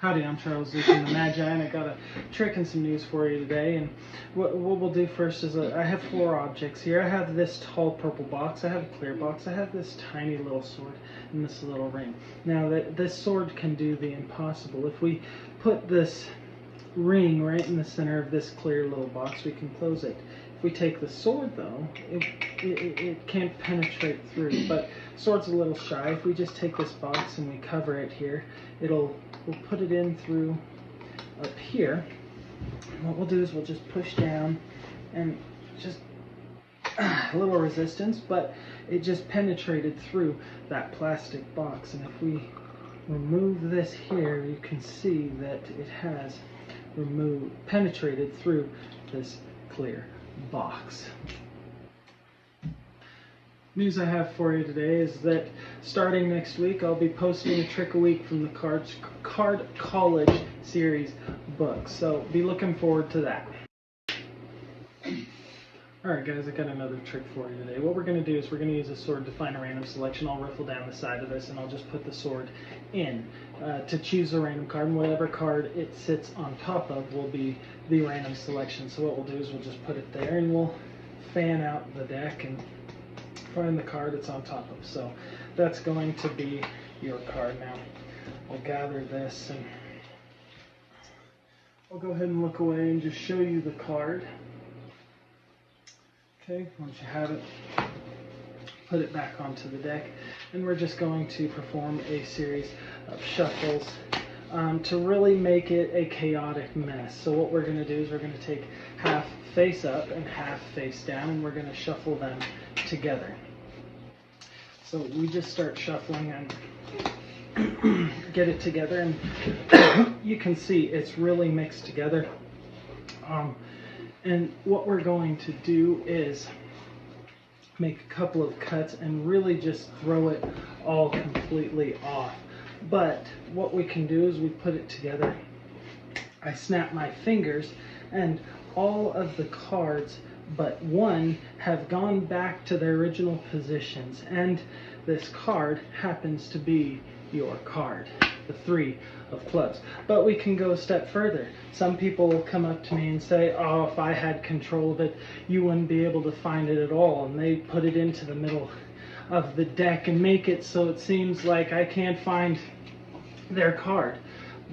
Howdy, I'm Charles Luke from the Magi, and I got a trick and some news for you today. And what we'll do first is I have 4 objects here. I have this tall purple box, I have a clear box, I have this tiny little sword, and this little ring. Now this sword can do the impossible. If we put this ring right in the center of this clear little box, we can close it. If we take the sword though, it can't penetrate through, but sword's a little shy. If we just take this box and we cover it here, we'll put it in through up here. And what we'll do is we'll just push down and just a little resistance, but it just penetrated through that plastic box. And if we remove this here, you can see that it has penetrated through this clear box. News I have for you today is that starting next week I'll be posting a trick a week from the Card College series books, so be looking forward to that. Alright guys, I got another trick for you today. What we're going to do is we're going to use a sword to find a random selection. I'll riffle down the side of this and I'll just put the sword in to choose a random card, and whatever card it sits on top of will be the random selection. So what we'll do is we'll just put it there and we'll fan out the deck and find the card it's on top of. So that's going to be your card. Now I'll gather this and I'll go ahead and look away and just show you the card. Okay, once you have it, put it back onto the deck, and we're just going to perform a series of shuffles to really make it a chaotic mess. So what we're going to do is we're going to take half face up and half face down, and we're going to shuffle them together. So we just start shuffling and get it together, and you can see it's really mixed together. And what we're going to do is make a couple of cuts and really just throw it all completely off. But what we can do is we put it together. I snap my fingers and all of the cards but one have gone back to their original positions, and this card happens to be your card, the 3 of clubs. But we can go a step further. Some people will come up to me and say, oh, if I had control of it, you wouldn't be able to find it at all. And they put it into the middle of the deck and make it so it seems like I can't find their card.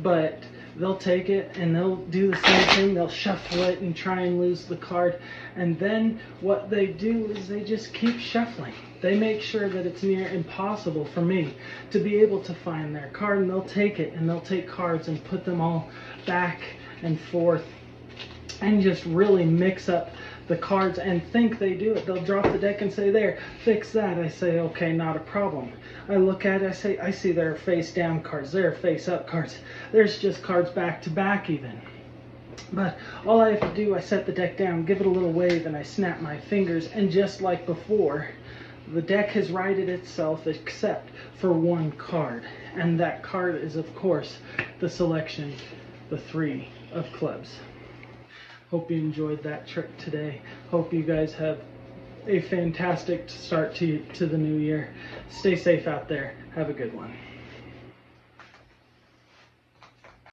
But they'll take it and they'll do the same thing. They'll shuffle it and try and lose the card. And then what they do is they just keep shuffling. They make sure that it's near impossible for me to be able to find their card, and they'll take it and they'll take cards and put them all back and forth and just really mix up the cards and think they do it. They'll drop the deck and say, there, fix that. I say, okay, not a problem. I look at it, I say, I see there are face down cards, there are face up cards, there's just cards back to back even. But all I have to do, I set the deck down, give it a little wave, and I snap my fingers, and just like before, the deck has righted itself except for one card, and that card is of course the selection, the 3 of clubs. Hope you enjoyed that trick today. Hope you guys have a fantastic start to the new year. Stay safe out there. Have a good one.